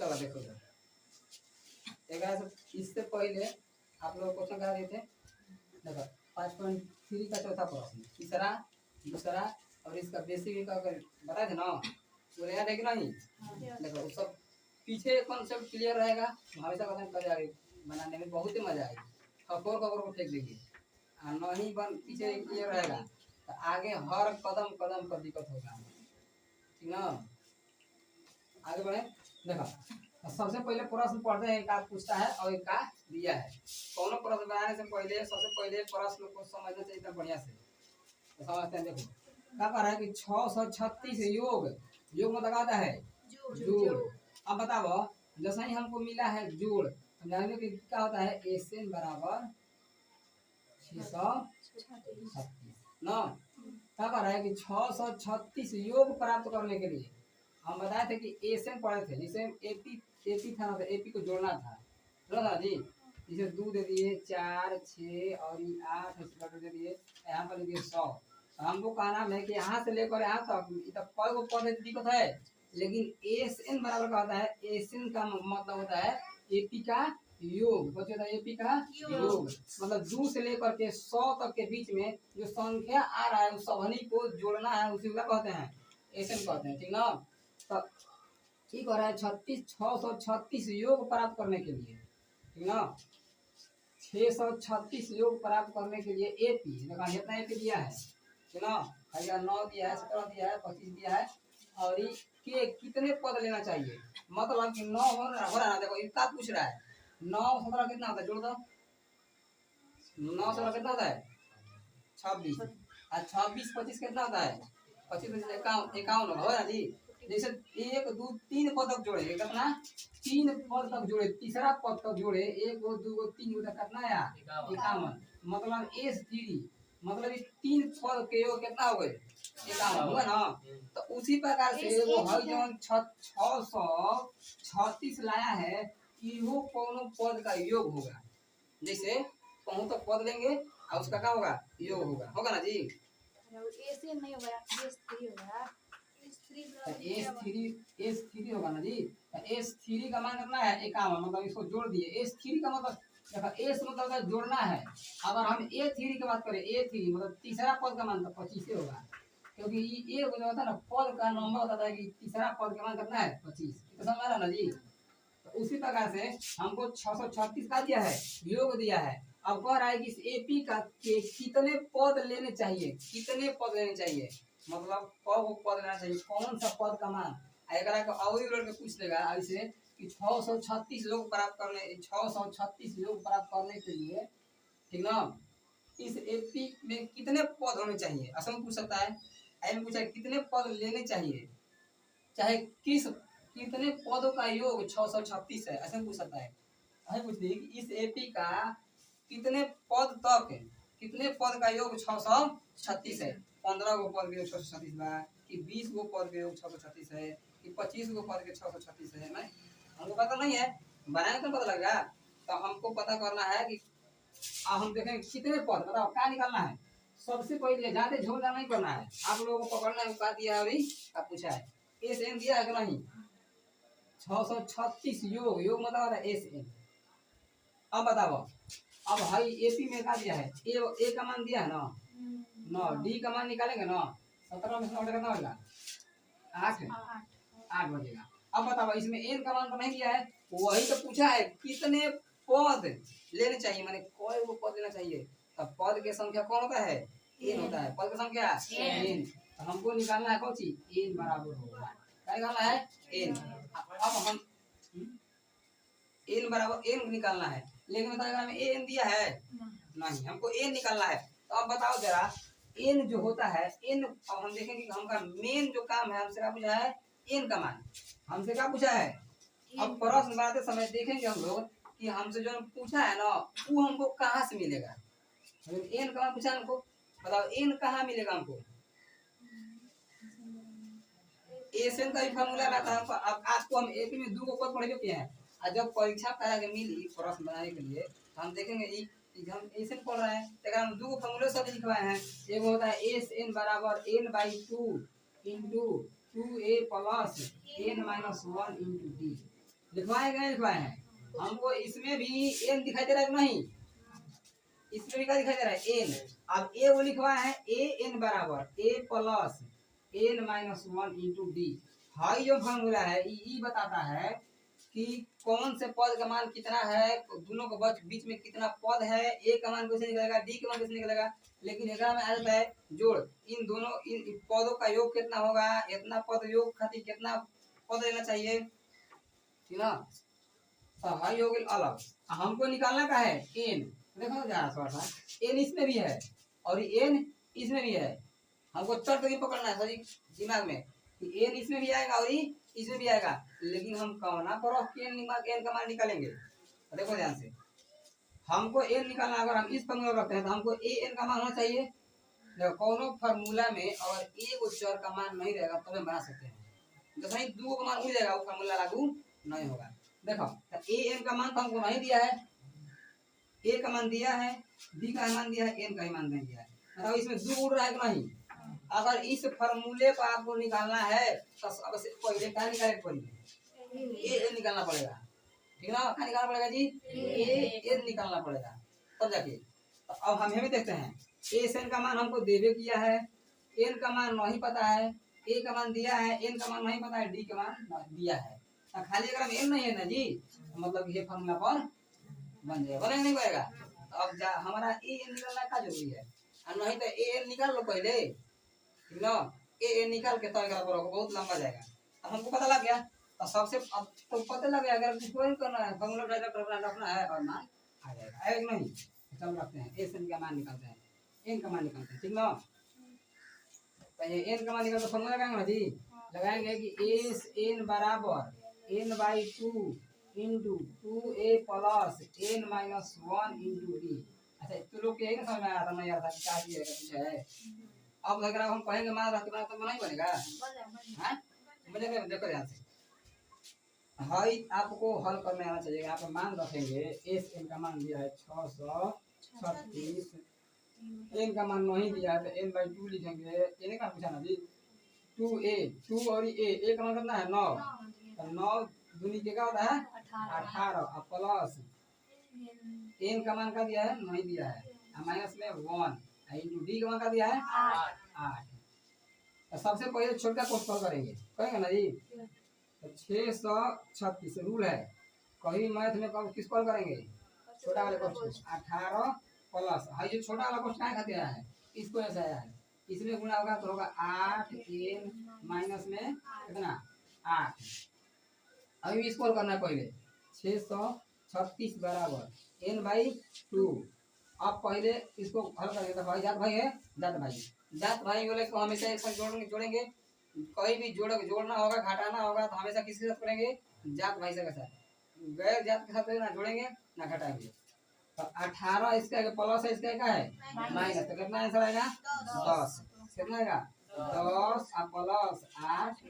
चलो देखो जरा, इससे पहले आप लोग क्वेश्चन क्या दिए थे, देखो 5.3 का चौथा प्रश्न, तीसरा दूसरा और इसका बेसिक का अगर बताए थे ना, बोले याद है कि नहीं? देखो सब पीछे कॉन्सेप्ट क्लियर रहेगा तो हमेशा क्वेश्चन कर जाएगी, बनाने में बहुत ही मजा आएगी। खबर खबर को फेंक देंगे और नहीं बन पीछे क्लियर रहेगा तो आगे हर कदम कदम पर दिक्कत होगा, ठीक ना? आगे बढ़े। देखो सबसे पहले प्रश्न पढ़ते हैं, एक पूछता है और एक का दिया है। कौन प्रश्न बनाने से पहले सबसे पहले प्रश्न को समझना चाहिए था बढ़िया से, तो समझते हैं। देखो क्या कह रहा है कि 636 योग, योग मतलब आता है जोड़। अब बताओ जैसा ही हमको मिला है जोड़, हम जानेंगे कि क्या होता है, एसएन बराबर 636 ना। क्या कह रहा है कि 636 योग प्राप्त करने के लिए हम बताए थे कि एसएन पढ़े थे, जिसे एपी था ना, तो एपी को जोड़ना था ना जी। इसे 2 दे दिए, 4 6 और 8 दे दिए, यहाँ पर दिए 100। हमको कहना है कि यहाँ से लेकर यहाँ तक कई को पढ़ने की दिक्कत है, लेकिन एस एन बराबर का होता है, एस एन का मतलब होता है एपी का योग, बच्चों एपी का योग मतलब 2 से लेकर के 100 तक के बीच में जो संख्या आ रहा है उस सभी को जोड़ना है, उसी को कहते हैं एस एन कहते हैं, ठीक ना। तो ठीक हो रहा है 636 योग प्राप्त करने के लिए, ठीक ना। 636 योग प्राप्त करने के लिए एपी कितना एपी दिया है, ठीक ना। 9 दिया है, 17 दिया है, 25 दिया है, और के कितने पद लेना चाहिए, मतलब कि 9 हो रहा है। देखो इतना पूछ रहा है, 9 17 कितना होता है, जोड़ दो। 9 17 कितना होता है 26, और 26 25 कितना होता है 25 51 होगा ना जी। जैसे 1 2 3 पद तक जोड़े, कितना 3 पद तक जोड़े, तीसरा पद तक जोड़े 1 2 3 तक कितना आया 51, मतलब एस 3 मतलब इस 3 पद के योग कितना हो गए 51 हुआ ना। तो उसी प्रकार से वो है जो 636 लाया है, इहो कोनो पद का योग होगा। जैसे कहूँ तो पद लेंगे और उसका क्या होगा योग होगा, होगा ना जी। ऐसे नहीं होगा, S3 होगा, S3 होगा ना जी। S3 का मान कितना है 51, मतलब इसको जोड़ दिए। S3 का मतलब देखो एस मतलब जोड़ना है। अगर हम A3 की बात करें, A3 मतलब तीसरा पद का मान तो 25 होगा, क्योंकि ये जो होता है ना पद का नंबर होता है कि तीसरा पद का मान कितना है 25, तो समझ रहा ना जी। तो उसी प्रकार से हमको 636 का दिया है, योग दिया है। अब कह रहा है कि इस एपी का के कितने पद लेने चाहिए, कितने पद लेने चाहिए, मतलब कब पद लेना चाहिए, कौन सा पद का मान। अगर और लोग के पूछ लेगा ऐसे कि 636 लोग प्राप्त करने 636 लोग प्राप्त करने के लिए, ठीक ना, इस एपी में कितने पद होने चाहिए, असम पूछ सकता है। आई पूछा कितने पद लेने चाहिए, चाहे किस कितने पदों का योग 636 है, ऐसे पूछ सकता है। ऐसे पूछ लीजिए कि इस एपी का कितने पद तक, कितने पद का योग 636 है। 15 गो पद के योग 636 है, कि 20 गो पद के योग 636 है, कि 25 गो पद के 636 है ना। हमको पता नहीं है, बनाने तो पता लगेगा। तो हमको पता करना है कि हम देखें कितने पद, बताओ क्या निकालना है। सबसे पहले ज्यादा झोला नहीं करना है, आप लोगों को पकड़ना है, क्या दिया है क्या पूछा है, एस एन दिया है कि नहीं। 636 योग, योग मतलब एस एन। अब बताओ, अब भाई एपी में क्या दिया है, ए का मान दिया है ना 9, डी का मान निकालेंगे ना, 17 में से 9 कितना होगा 8 बजेगा। अब बताओ इसमें एन का मान तो नहीं दिया है, वही तो पूछा है कितने पद लेने चाहिए, माने कोई वो पद लेना चाहिए। तब पद की संख्या कौन होता है एन होता है, पद की संख्या एन। तो हमको निकालना है कौन सी, एन बराबर होगा, क्या निकालना है एन। अब हम एन बराबर एन निकालना है, लेकिन बताएगा हमें एन दिया है नहीं, हमको एन निकालना है। तो अब बताओ जरा एन जो होता है एन, अब हम देखेंगे कि हमका मेन जो काम है हमसे क्या पूछा है एन का मान, हमसे क्या पूछा है। अब प्रश्न बनाते समय देखेंगे हम लोग कि हमसे जो पूछा है ना वो हमको कहाँ से मिलेगा, एन का मान पूछा हमको, बताओ एन कहाँ मिलेगा हमको। एसएन का भी फार्मूला रहता है। अब आज को हम एपी में 2 को पद पढ़े किए हैं, और जब परीक्षा करा के मिली प्रश्न बनाने के लिए तो हम देखेंगे हम एसएन पढ़ रहे हैं, तो हम 2 फार्मूले सब लिखवाए हैं। एक होता है एसएन बराबर n/2 * 2a + n - 1 * d, लिखवाए गए लिखवाए हैं हमको इसमें भी एन दिखाई दे रहा है कि नहीं इसमें भी क्या दिखाई दे रहा है एन अब ए वो लिखवाया है ए एन बराबर a plus N minus one into d हाई जो फॉर्मूला है ई बताता है कि कौन से पद का मान कितना है दोनों के बीच में कितना पद है ए का मान कैसे निकलेगा डी का मान कैसे निकलेगा लेकिन एकरा में आ जाता है जोड़ इन दोनों इन पदों का योग कितना होगा इतना पद योग खातिर कितना पद लेना चाहिए ठीक ना सब हाई हो गई अलग हमको निकालना का है एन देखो जा थोड़ा सा एन इसमें भी है और एन इसमें भी है हमको चट करके पकड़ना है सही दिमाग में कि एन इसमें भी आएगा और इसमें भी आएगा लेकिन हम कौना पर एन का मान निकालेंगे देखो ध्यान से हमको एन निकालना अगर हम इस फॉर्मूला रखते हैं तो हमको ए एन का मान होना चाहिए देखो कोनो फार्मूला में अगर एक चर का मान नहीं रहेगा तब हम बना सकते हैं जैसे ही दो का मान उड़ जाएगा वो फार्मूला लागू नहीं होगा देखो तो ए एन का मान तो हमको नहीं दिया है ए का मान दिया है बी का मान दिया है एन का मान नहीं दिया है मतलब इसमें दो उड़ रहा है कि नहीं अगर इस फार्मूले को आपको निकालना है तो अब से पहले क्या निकालना पड़ेगा ए निकालना पड़ेगा ठीक ना क्या निकालना पड़ेगा जी ए निकालना पड़ेगा तब जाके तो अब हम हमें देखते हैं ए एन का मान हमको देवे किया है एन का मान नहीं पता है ए का मान दिया है एन का मान नहीं पता है डी का मान दिया है तो खाली अगर हम एन नहीं है ना जी मतलब ये फार्मूला पर बन जाएगा बनेगा नहीं बनेगा तो अब जा हमारा ए एन निकालना का जरूरी है और नहीं तो ए एन निकाल लो पहले ठीक ना ए निकाल के तय करा करो बहुत लंबा जाएगा अब हमको पता लग गया तो सबसे अब तो पता लग गया अगर कुछ कोई करना है फॉर्मूला डायरेक्ट रखना है और मान आ जाएगा आएगा नहीं चल रखते हैं ए एन का मान निकालते हैं एन का मान निकालते हैं ठीक ना तो ये एन का मान निकाल तो फॉर्मूला लगाएंगे जी लगाएंगे कि एस एन बराबर N by two into two A plus N minus one into D अच्छा तो लोग यही ना समझ में आ रहा था नहीं आ रहा था क्या दिएगा कुछ है अब अगर हम कहेंगे मान रख बना तो नहीं बनेगा हैं बनेगा देखो ध्यान से हाई आपको हल करने आना चाहिए आप मान रखेंगे एस एन का मान दिया है 636 एन का मान नहीं दिया है तो एन बाई टू लिखेंगे एन का पूछा ना जी 2a 2 और ए का मान कितना है 9 तो 9 दूनी के क्या होता है 18 और प्लस एन का मान का दिया है नहीं दिया है माइनस में 1 इंटू डी का मान का दिया है 8 तो सबसे पहले छोटा क्वेश्चन करेंगे करेंगे ना जी तो 636 रूल है कहीं मैथ में कब किस कॉल करेंगे छोटा वाले क्वेश्चन 18 प्लस हाई जो छोटा वाला क्वेश्चन क्या खाते हैं इसको ऐसा आया है इसमें गुणा होगा तो होगा 8 एन माइनस में कितना 8 अभी इसको कॉल करना है पहले 636 बराबर एन बाई 2 आप पहले इसको हल करेंगे तो भाई जात भाई बोले तो हमेशा एक साथ जोड़ेंगे कहीं भी जोड़ना होगा घटाना होगा तो हमेशा किसके साथ करेंगे जात भाई से साथ गैर जात के साथ ना जोड़ेंगे ना घटाएंगे तो 18 इसका प्लस है इसका क्या है माइनस तो कितना आंसर आएगा 10 कितना आएगा 10 और प्लस 8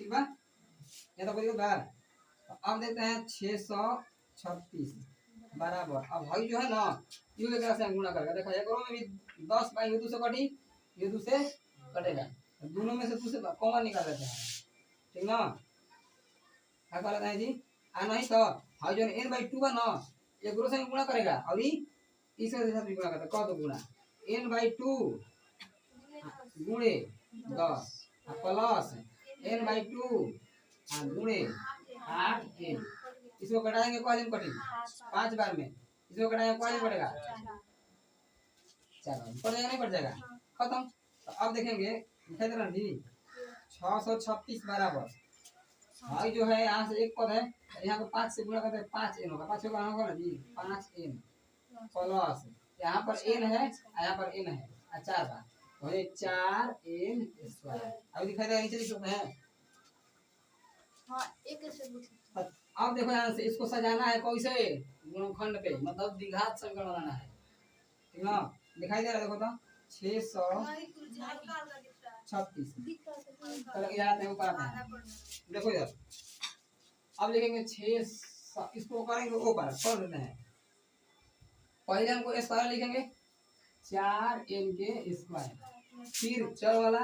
ठीक बा ये तो बोलिए बार अब देखते हैं 636 बराबर अब भाई जो है ना यू एक से गुणा करेगा देखा एक में भी 10 बाई ये 2 से कटी ये 2 से कटेगा दोनों में से 2 से कॉमन निकाल लेते हैं ठीक ना क्या कर लेते हैं जी आ नहीं तो हाउ जो n बाई 2 का ना ये गुणा से गुणा करेगा और इसके साथ भी गुणा करता है कौन तो गुणा n बाई 2 गुणे 10 प्लस n बाई 2 गुणे 8n इसको घटाएंगे कौन दिन कटी 5 बार में इसको घटाएंगे कौन दिन पड़ेगा 4 पड़ जाएगा नहीं पड़ जाएगा खत्म तो अब देखेंगे लिखा था जी 636 बराबर भाई जो है यहाँ से एक पद है यहाँ पे 5 से गुणा करते हैं 5n होगा 5 होगा होगा ना जी 5n प्लस यहाँ पर n है यहाँ पर n है 4 बार तो ये 4n स्क्वायर अब दिखाई देगा नीचे लिख सकते हैं हाँ एक से अब देखो यहाँ से इसको सजाना है कैसे गुणनखंड पे मतलब द्विघात समीकरण बनाना है ठीक ना दिखाई दे रहा है देखो तो 636 चलो इधर आते हैं ऊपर आते हैं देखो इधर अब लिखेंगे 6 इसको करेंगे ऊपर छोड़ देते हैं पहले हमको स्क्वायर लिखेंगे 4n के स्क्वायर फिर चर वाला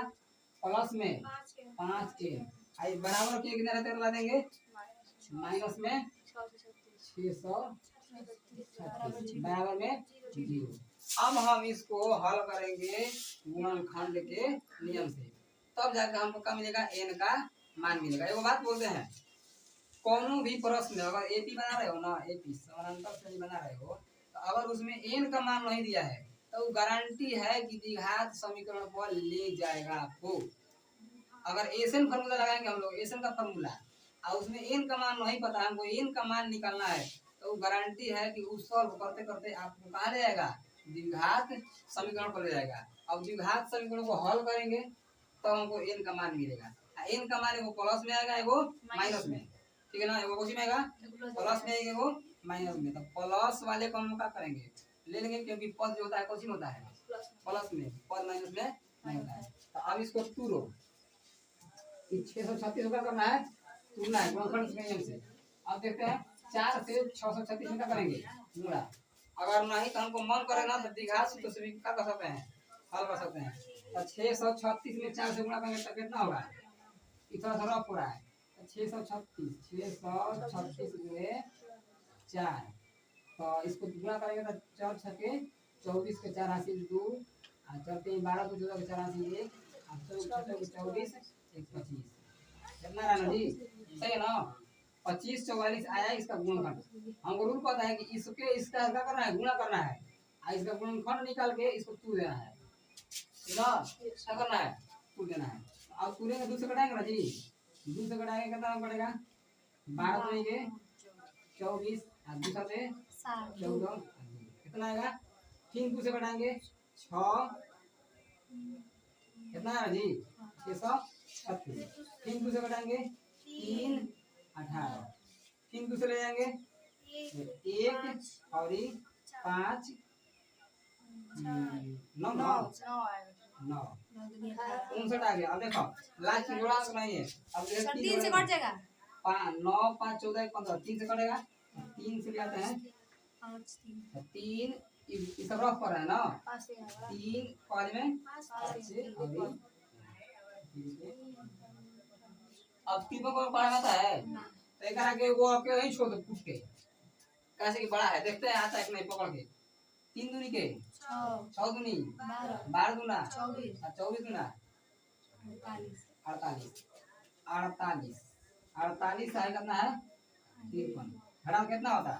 प्लस में 5n आई बराबर के कितने रहते हैं बता देंगे माइनस में 636 बराबर में 0। अब हम इसको हल करेंगे गुणनखंड के नियम से, तब जाकर हमको क्या मिलेगा, n का मान मिलेगा। एगो बात बोलते हैं, कौनो भी प्रश्न अगर एपी बना रहे हो ना, एपी समानांतर श्रेणी बना रहे हो, तो अगर उसमें n का मान नहीं दिया है तो गारंटी है कि द्विघात समीकरण पर ले जाएगा आपको। अगर एसन फार्मूला लगाएंगे हम लोग, एसन का फार्मूला, और उसमें n का मान नहीं पता, हमको n का मान निकालना है, तो गारंटी है कि उस सॉल्व करते करते आपको कहाँ ले जाएगा, द्विघात समीकरण पर ले जाएगा। अब द्विघात समीकरण को हल करेंगे तो हमको n का मान मिलेगा। n का मान एगो प्लस में आएगा, एगो माइनस में, ठीक है ना। एगो कुछ में आएगा प्लस में, एगो माइनस में। तो प्लस वाले को हम क्या करेंगे, ले लेंगे, क्योंकि पद जो होता है कुछ होता है प्लस में, पद माइनस में नहीं होता है। तो अब इसको तूरो, 636 का करना है, तुलना है गुणनखंड के नियम से। अब देखते हैं 4 से 636 में क्या करेंगे, गुणा। अगर नहीं तो हमको मन करे ना तो द्विघात सूत्र से भी क्या कर सकते हैं, हल कर सकते हैं। तो 636 में 4 से गुणा करेंगे तो कितना होगा, इतना सा रफ हो रहा है। 636 में 4, तो इसको गुणा करेंगे तो 4 छके 24 के 4 हासिल 2, और 4 12 को 14 के 4 हासिल 1, और 24 24 1 25, कितना रहा ना जी, सही है ना। 25 44 आया इसका गुणनखंड। हमको रूल पता है कि इसके इसका क्या करना है, गुणा करना है, और इसका गुणनखंड निकाल के इसको तू देना है, ठीक ना। क्या करना है, तू देना है। अब तूने 2 से कटाएंगे ना जी, 2 से कटाएंगे कितना पड़ेगा, 12 तो के 24, और 2 से 14, कितना आएगा, 3 2 से कटाएंगे 6, कितना है जी, 636। 3 2 से कटाएंगे 3 18, 3 2 से ले जाएंगे 1 और 5 9 9 59 आ गया। अब देखो लास्ट जोड़ा नहीं है, अब देखो 3 से कट जाएगा, 5 9 5 14 15, 3 से कटेगा, 3 से ले आते हैं 3, इस सब रफ कर रहा है ना, 3 5 में 5 अब 3 को पढ़ा आता है तो एक आगे वो आपके वहीं छोड़ दो पूछ के, कैसे कि बड़ा है, देखते हैं आता है कि नहीं पकड़ के। 3 दूनी के 6 दूनी 12 दूना 24 दूना 48 48 है, कितना है 53, घड़ा कितना होता है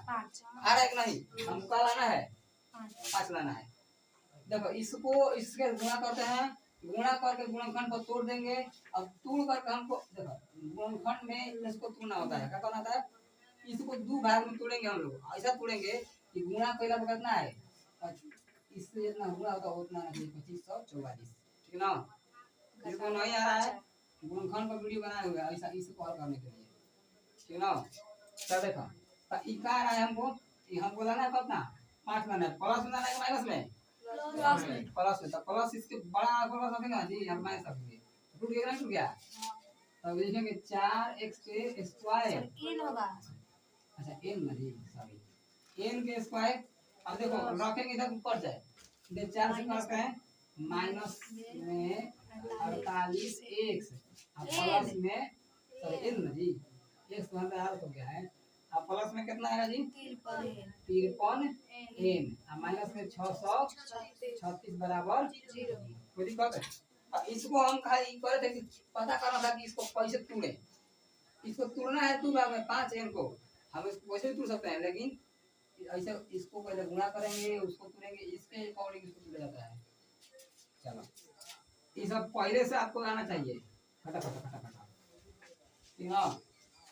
8, एक नहीं हमको लाना है 5 लाना है। देखो इसको इसके गुणा करते हैं, गुणा करके गुणनखंड को तोड़ देंगे। अब तोड़ करके हमको देखो गुणनखंड में इसको तोड़ना होता है, क्या करना होता है, इसको 2 भाग में तोड़ेंगे हम लोग, ऐसा तोड़ेंगे कि गुणा कैला तो कितना है, इससे जितना गुणा होता है उतना नहीं, 2544, ठीक ना। इसको नहीं आ रहा है, गुणनखंड का वीडियो बनाए हुए ऐसा इसको हल करने के लिए, ठीक ना। तो देखो तो ई का रहा है हमको, हमको लाना है कितना 5 लाना है, प्लस में लाना है माइनस में, प्लस में। तो प्लस इसके बड़ा प्लस होगा जी, हम माइनस करेंगे, टूट गया ना, टूट गया। तब लिखेंगे 4x के स्क्वायर, n होगा, अच्छा n ना जी, सॉरी n के स्क्वायर। अब देखो रखेंगे इधर ऊपर जाए, इधर 4 से करते हैं माइनस में 48x, और प्लस में सॉरी n ना जी, x तो हमारा हो गया है, अब प्लस में कितना आएगा जी 53n, और माइनस में 636 बराबर 0। कोई दिक्कत है। इसको हम खाली करे थे कि पता करना था कि इसको कैसे तोड़े, इसको तोड़ना है 2 भाग में 5n को, हम इसको वैसे भी तोड़ सकते हैं, लेकिन ऐसे इसको पहले गुणा करेंगे उसको तोड़ेंगे, इसके अकॉर्डिंग इसको तोड़ा जाता है। चलो ये सब पहले से आपको आना चाहिए, फटाफट ठीक है,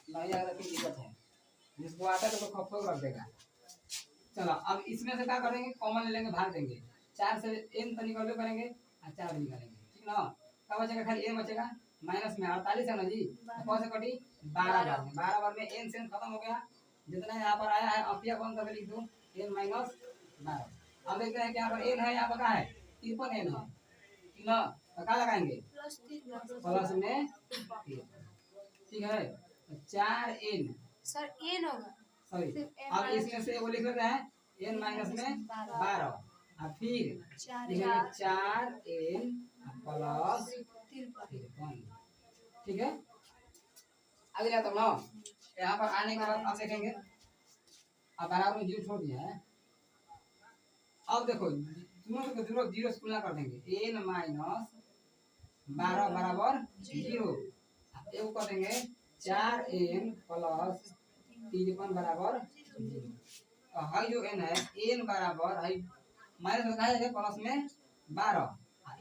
नहीं आएगा तो दिक्कत है, जिसको आता है तो खप रख देगा। चलो अब इसमें से क्या करेंगे, कॉमन ले लेंगे, भाग देंगे, 4 से n तो निकाल करेंगे और 4 निकालेंगे, ठीक ना। क्या बचेगा, खाली n बचेगा, माइनस में 48 है ना जी, कौन से कटी 12 बार में, 12 बार में n से n खत्म हो गया, जितना यहाँ पर आया है अपिया कौन सा लिख दो n माइनस 12। अब देखते हैं कि यहाँ पर n है, यहाँ पर क्या है 53n है, ठीक ना। तो क्या लगाएंगे प्लस में 3, ठीक है, 4n सर n होगा, सॉरी। अब इसमें से वो लिख लेते हैं n माइनस में 12, और फिर लिखेंगे 4n प्लस 53, ठीक है। आगे जाता हूँ ना, यहाँ पर आने के बाद आप देखेंगे अब बराबर में जीरो छोड़ दिया है। अब देखो दोनों जीरो जीरो से तुलना कर देंगे एन माइनस 12 बराबर जीरो। एगो कर देंगे 4n प्लस 53 बराबर जीरो। हाई जो n है n बराबर हाई माइनस में कहा जाएगा प्लस में 12,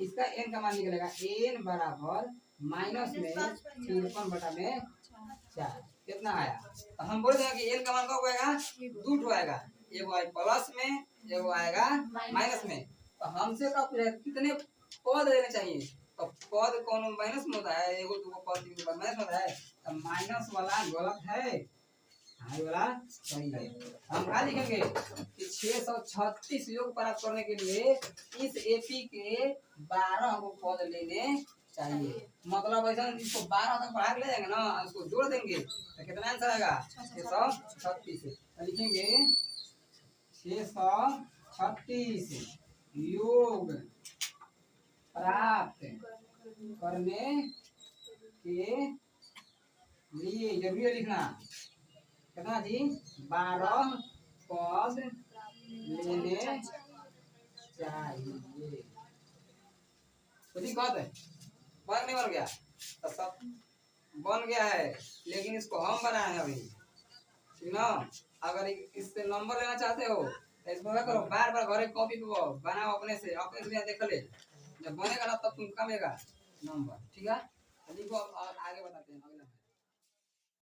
इसका n का मान निकलेगा n बराबर माइनस में 53 बटा में 4 कितना आया। तो हम बोल देंगे कि n का मान कब आएगा, दो ठो आएगा, एगो आएगा प्लस में एगो आएगा माइनस में। तो हमसे का पूछा कितने पद देने चाहिए, तो पद कौन माइनस में होता है, एगो दो पद तीन पद माइनस होता है, तो माइनस वाला गलत है, हाई वाला सही है। हम क्या लिखेंगे कि 636 योग प्राप्त करने के लिए इस एपी के 12 हमको पद लेने चाहिए। मतलब ऐसा इसको 12 तक बढ़ा के ले जाएंगे ना, उसको जोड़ देंगे तो कितना आंसर आएगा 636। तो लिखेंगे 636 योग प्राप्त करने के लिए जरूरी है लिखना कितना जी 12 पद लेने चाहिए। तो दिक्कत है बन नहीं बन गया, तो सब बन गया है, लेकिन इसको हम बनाए हैं अभी, ठीक ना। अगर इससे नंबर लेना चाहते हो तो इसको क्या करो, बार बार घरे कॉपी पे बनाओ अपने से देख ले, जब बनेगा ना तब तुम कमेगा नंबर, ठीक है। लिखो अब आगे बताते हैं अगला।